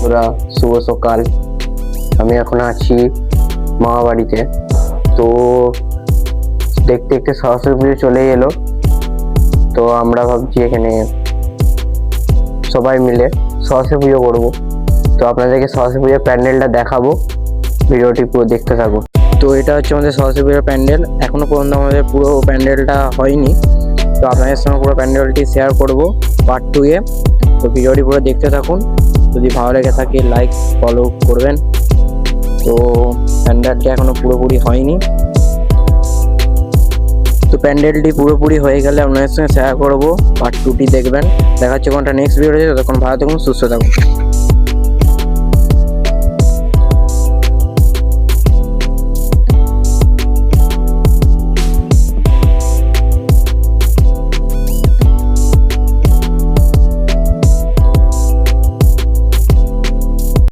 বন্ধুরা, শুভ সকাল। আমি এখন আছি মামা বাড়িতে। তো দেখতে দেখতে সরস্বতী পুজো চলে এলো। তো আমরা ভাবছি এখানে সবাই মিলে সরস্বতী পুজো করবো। তো আপনাদেরকে সরস্বতী পুজোর প্যান্ডেলটা দেখাবো, ভিডিওটি পুরো দেখতে থাকুন। তো এটা হচ্ছে আমাদের সরস্বতী পুজোর প্যান্ডেল। এখনো পর্যন্ত আমাদের পুরো প্যান্ডেলটা হয়নি, তো আপনাদের সঙ্গে পুরো প্যান্ডেলটি শেয়ার করব পার্ট 2 এ। তো ভিডিওটি পুরো দেখতে থাকুন। যদি ভালো লেগে থাকে লাইক ফলো করবেন। তো প্যান্ডেলটি এখনো পুরোপুরি হয়নি, তো প্যান্ডেলটি পুরোপুরি হয়ে গেলে আপনাদের সঙ্গে শেয়ার করবো, পার্ট 2টি দেখবেন। দেখা হচ্ছে কোনটা নেক্সট ভিডিওতে। ততক্ষণ ভালো থাকুন, সুস্থ থাকুন।